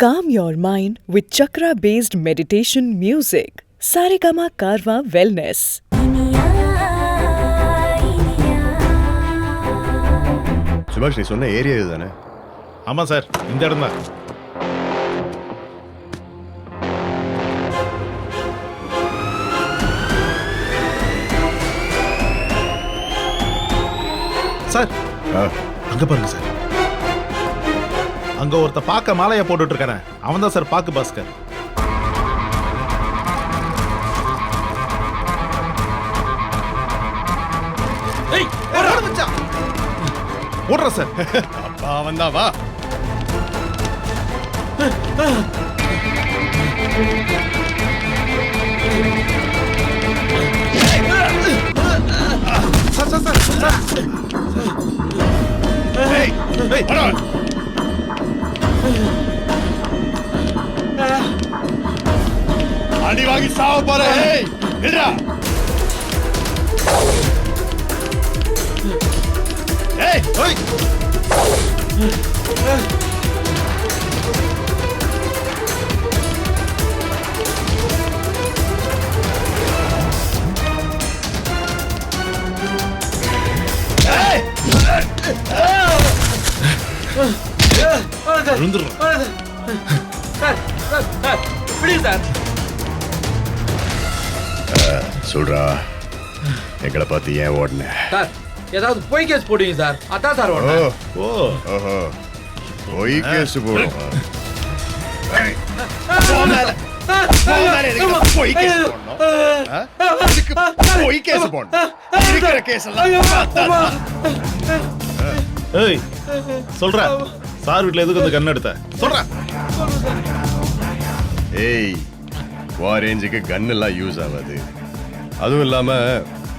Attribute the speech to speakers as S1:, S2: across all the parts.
S1: Calm your mind with chakra-based meditation music. Saregama Karwa Wellness.
S2: சுபாஷ், நீ சொன்ன area இதுதானே?
S3: ஆமாம் சார், இந்த இடம் தான். சார், அங்க பாருங்க சார். அங்க ஒருத்த பாக்க மாலையா போட்டுட்டு இருக்கானே, அவன் தான் சார் பாக்கு பாஸ்கர். ஓடுற சார்.
S2: அப்பா வந்தா வா.
S3: Sir sir sir sir.
S2: ஏய், ஏய், வாடா. அடி வாங்கி சாவ போற. ஏய், நில்றா. ஏய், ஓய். சொல்றா, எங்களை பார்த்து ஏன் ஓடுன?
S4: சார், ஏதாவது பொய் கேஸ் போடுவீங்க சார், அதான் சார் ஓடுனேன்.
S2: ஓஹோ, பொய் கேஸ் போடும்.
S3: ஏய், சொல்ற சார் வீட்டுல எதுக்கு வந்து கண்ணு எடுத்த? சொல்ற.
S2: ஏய், ரேஞ்சுக்கு கன் எல்லாம் யூஸ் ஆகாது. அதுவும் இல்லாம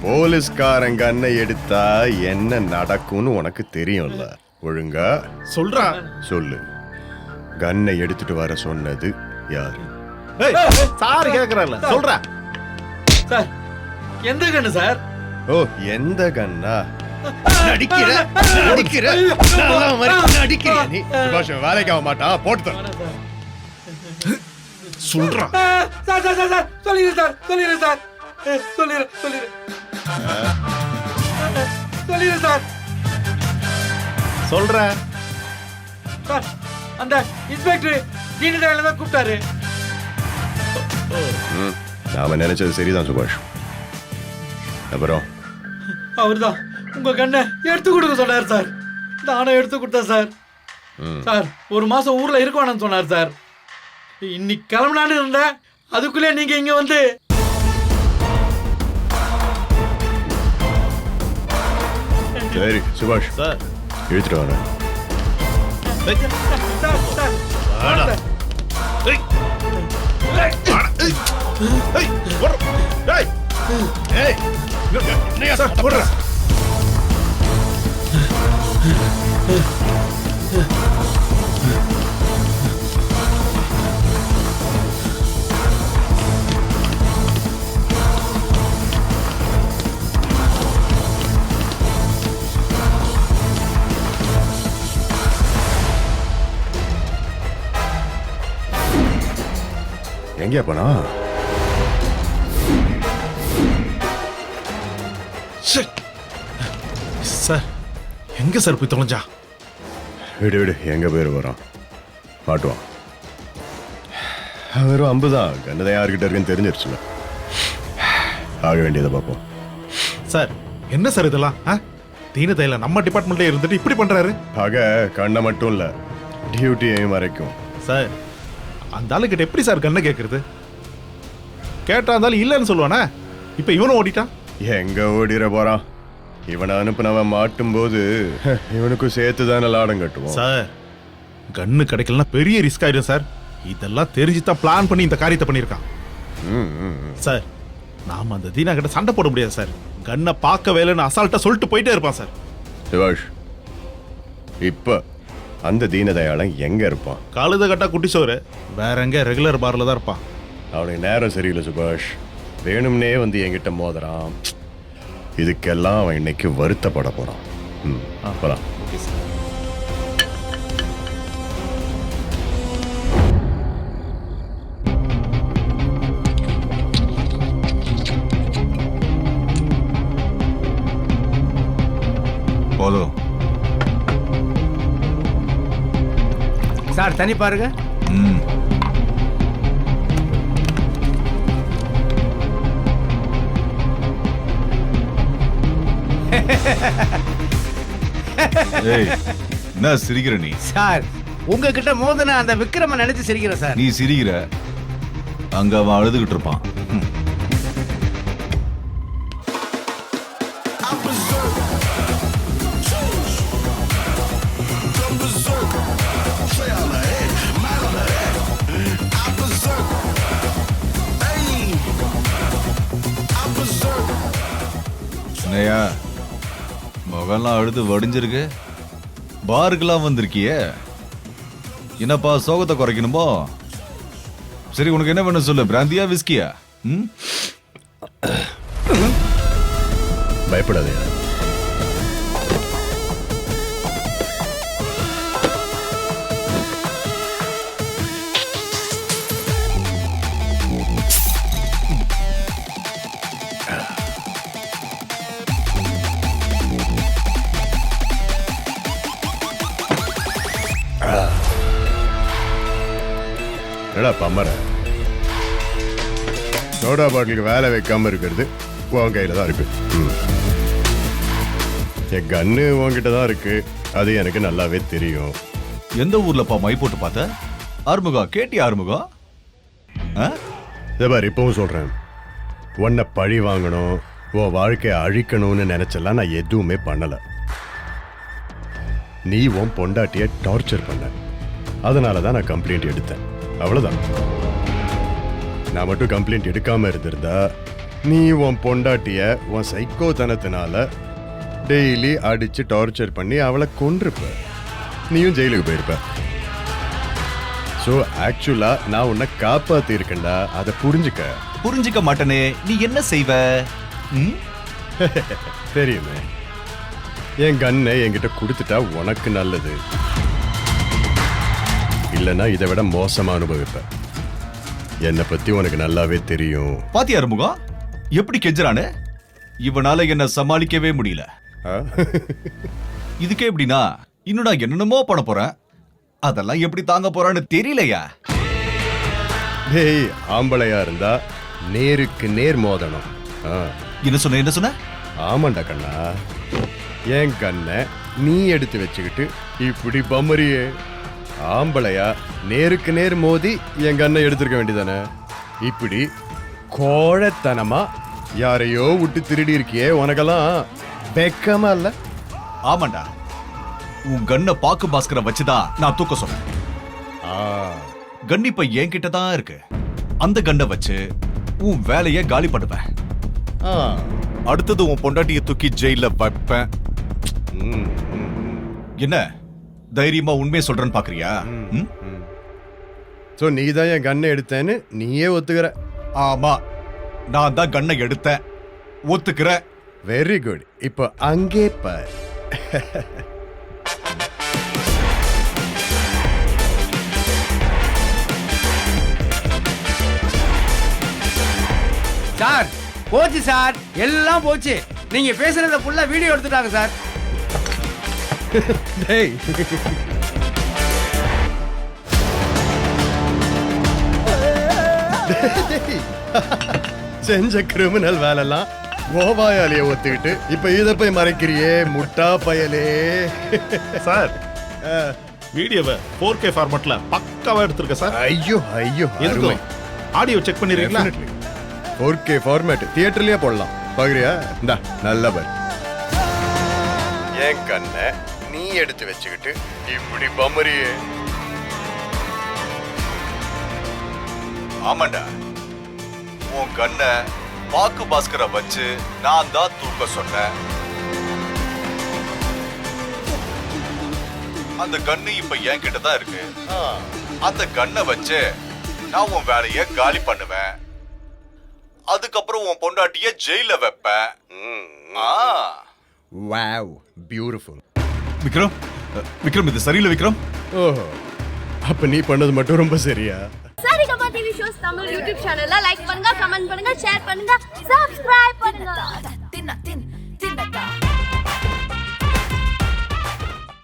S2: போலீஸ்காரன் கண்ணை எடுத்தா என்ன நடக்கும்னு உனக்கு தெரியும்ல. ஒழுங்கா
S3: சொல்றா.
S2: சொல்லு, கன்னை எடுத்துட்டு வர சொன்னது யாரு?
S3: ஏய், சார் கேக்குறாருல, சொல்றா.
S4: சார், எந்த கண்ணு சார்?
S2: ஓ, எந்த கண்ணா? நடிக்கிற நடிக்கிற நல்லா மாதிரி நடிக்கிற நீ. சுபாஷ் வேலைக்கு ஆக மாட்டான், போட்டு
S3: சொல்றா.
S4: சார் சார் சார், சொல்லிடு சார், சொல்லிடு சார், சொல்லிடு சொல்லிடு சொல்லிடு சார்.
S3: சொல்ற.
S4: சார், அந்த இன்ஸ்பெக்டர் டீனிடாயில தான் கூப்பிட்டாரு.
S2: நாம நினைச்சது சரிதான் சுபாஷ். அப்புறம்
S4: அவர்தான் உங்க கண்ணை எடுத்து கொடுக்க சொன்னார் சார். நானும் எடுத்து கொடுத்தேன் சார். சார், ஒரு மாசம் ஊர்ல இருக்கணும்னு சொன்னார் சார். இன்னைக்கு கிளம்பலான்னு இருந்தேன், அதுக்குள்ளே நீங்க இங்க வந்து.
S2: சரி சுபாஷ்,
S3: சார்
S2: இழுத்துட்டு வரேன்.
S4: சார், சார்,
S3: வாடா. ஏய், வாடா. ஏய், ஓடு. ஏய்,
S2: ஏய், என்னையா
S3: சார், ஓடுற.
S2: எங்கேயா போனா?
S3: சார், எங்க சார் போய் தொலைஞ்சா?
S2: விடு விடு, எங்க பேர் வரான் மாட்டுவான். வெறும் அம்புதான், கண்ணதான் யாருக்கிட்ட இருக்குன்னு தெரிஞ்சிருச்சுல. ஆக வேண்டியதை பார்ப்போம்.
S3: சார், என்ன சார் இதெல்லாம்? தீனத்தையில நம்ம டிபார்ட்மெண்ட்ல இருந்துட்டு இப்படி பண்றாரு.
S2: ஆக கண்ணை மட்டும் இல்ல, டியூட்டியையும் மறைக்கும்.
S3: சார், அந்த ஆளுக்கிட்ட எப்படி சார் கண்ணை கேட்கறது? கேட்டா இருந்தாலும் இல்லைன்னு சொல்லுவானே. இப்ப இவனும் ஓடிட்டான்.
S2: எங்க ஓடிற போறான்? இவனை அனுப்புனவன் மாட்டும் போது இவனுக்கும் சேர்த்து தானே லாடம் கட்டுவோம்.
S3: சார், கண்ணு கிடைக்கலன்னா பெரிய ரிஸ்க் ஆயிடும் சார். இதெல்லாம் தெரிஞ்சுதான் பிளான் பண்ணி இந்த காரியத்தை பண்ணியிருக்கான். சார், நாம அந்த தீனா கிட்ட சண்டை போட முடியாது சார். கண்ணை பார்க்க வேலைன்னு அசால்ட்டா சொல்லிட்டு போயிட்டே இருப்பான் சார்.
S2: சுபாஷ், இப்ப அந்த தீனதயாளன் எங்க இருப்பான்?
S3: கழுத கட்டா குட்டி சோறு, வேற எங்க ரெகுலர் பார்ல தான் இருப்பான்.
S2: அவனுக்கு நேரம் சரியில்லை சுபாஷ். வேணும்னே வந்து என்கிட்ட மோதுறான். இதுக்கெல்லாம் அவன் இன்னைக்கு வருத்தப்பட போறான். போலாம்.
S3: Okay sir.
S5: சார் தண்ணி பாருங்க.
S6: ஏய், என்ன சிரிக்கிற நீ?
S5: சார் உங்ககிட்ட மோதன அந்த விக்ரம நினைச்சு சிரிக்கிறேன் சார்.
S6: நீ சிரிக்கிற, அங்க அவன் அழுதுகிட்டு இருப்பான். என்னையா முகம்லாம் அழுது வடிஞ்சிருக்கு, பாருக்கெல்லாம் வந்திருக்கியே, என்னப்பா சோகத்தை குறைக்கணுமோ? சரி, உனக்கு என்ன வேணும் சொல்லு, பிராந்தியா விஸ்கியா?
S2: பயப்படாதே. என்னடா பம்மர, சோடா பாட்டிலுக்கு வேலை வைக்காம இருக்கிறது உன் கையில தான் இருக்கு. என் கன்னு உன்கிட்ட தான் இருக்கு, அது எனக்கு நல்லாவே தெரியும்.
S6: எந்த ஊர்லப்பா மை போட்டு பார்த்த? ஆறுமுகம் கேட்டியா? ஆறுமுகம்
S2: இதே பாரு, இப்பவும் சொல்றேன், உன்னை பழி வாங்கணும், உன் வாழ்க்கையை அழிக்கணும்னு நினைச்செல்லாம் நான் எதுவுமே பண்ணல. நீ உன் பொண்டாட்டிய டார்ச்சர் பண்ண, அதனால தான் நான் கம்ப்ளைண்ட் எடுத்தேன், அவ்வளவுதான். நான் மட்டும் கம்ப்ளைண்ட் எடுக்காம இருந்திருந்தா நீ உன் பொண்டாட்டிய உன் சைக்கோத்தனத்தினால டெய்லி அடிச்சு டார்ச்சர் பண்ணி அவளை கொன்றிருப்ப, நீயும் ஜெயிலுக்கு போயிருப்ப. ஸோ ஆக்சுவலா நான் உன்னை காப்பாத்தி இருக்கேன்டா, அதை
S6: புரிஞ்சுக்க மாட்டேனே. நீ என்ன செய்வ?
S2: தெரியுமே, என் கண்ணை என்கிட்ட கொடுத்துட்டா உனக்கு நல்லது, இல்லைன்னா இதை விட மோசமா அனுபவிப்ப. என்னை பத்தி உனக்கு நல்லாவே தெரியும்.
S6: பாத்தியா ஆறுமுகம் எப்படி கெஞ்சுறானு? இவனால என்ன சமாளிக்கவே முடியல. இதுக்கே எப்படின்னா இன்னும் நான் என்னென்னமோ பண்ண போறேன், அதெல்லாம் எப்படி தாங்க போறான்னு தெரியலையா?
S2: டேய், ஆம்பளையா இருந்தா நேருக்கு நேர் மோதணும்.
S6: என்ன சொன்ன?
S2: ஆமாண்டா கண்ணா, என் கண்ணை நீ எடுத்து வச்சுக்கிட்டு இப்படி பம்மரியே. ஆம்பளையா நேருக்கு நேர் மோதி என் கண்ணை எடுத்திருக்க வேண்டியதானே. இப்படி கோழத்தனமா யாரையோ விட்டு திருடி இருக்கியே, உனக்கெல்லாம் வெக்கமா இல்ல?
S6: ஆமாண்டா, உன் கண்ணை பாக்கு பாஸ்கரை வச்சுதான் நான் தூக்க சொன்னேன். கன் இப்ப என்கிட்ட தான் இருக்கு. அந்த கண்ணை வச்சு உன் வேலைய காலி பண்ணுவேன். அடுத்தது உன் பொண்டாட்டிய தூக்கி ஜெயில வைப்பேன். என்ன தைரியமா உண்மையை சொல்றேன்னு பாக்குறியா?
S2: சோ நீ தான் என் கண்ணை எடுத்தேன்னு நீயே ஒத்துக்கிற?
S6: ஆமா, நான் தான் கண்ணை எடுத்தேன், ஒத்துக்கிற.
S2: Very good. இப்போ அங்கே பார்.
S5: சார் போச்சு சார், எல்லாம் போச்சு. நீங்க பேசுறத ஃபுல்லா வீடியோ எடுத்துட்டாங்க சார்.
S2: டேய், செஞ்ச கிரிமினல் வேலைலாம் கோவாயாலிய ஒத்துக்கிட்டு இப்ப இத போய் மறைக்கிறியே முட்டா பயலே.
S3: சார் வீடியோவை 4K ஃபார்மட்ல பக்காவா எடுத்திருக்க சார்.
S2: ஐயோ ஐயோ,
S3: எதுக்கும் ஆடியோ செக் பண்ணிருக்கீங்களா?
S2: 4K ஃபார்மேட் தியேட்டர்லயே போடலாம், பாக்குறியா? இந்தா நல்ல பாரு. என் கண்ணை நீ எடுத்து வச்சுக்கிட்டு இப்படி பம்மரியே.
S6: ஆமாண்டா, உன் கண்ணை பாக்கு பாஸ்கரை வச்சு நான் தான் தூக்க சொன்னேன். அந்த கண்ணு இப்ப என்கிட்ட தான் இருக்கு. அந்த கண்ணை வச்சு நான் உன் வேலைய காலி பண்ணுவேன். அதுக்கப்புறம் உன் பொண்டாட்டிய ஜெயில வைப்பேன்.
S2: Wow, beautiful.
S6: விக்ரம், விக்ரம் இது சரியில்லை விக்ரம்.
S2: ஓஹோ, அப்ப நீ பண்ணது மட்டும் ரொம்ப சரியா?
S7: Saregama TV shows Tamil YouTube சேனல்ல லைக் பண்ணுங்க, கமெண்ட் பண்ணுங்க, ஷேர் பண்ணுங்க,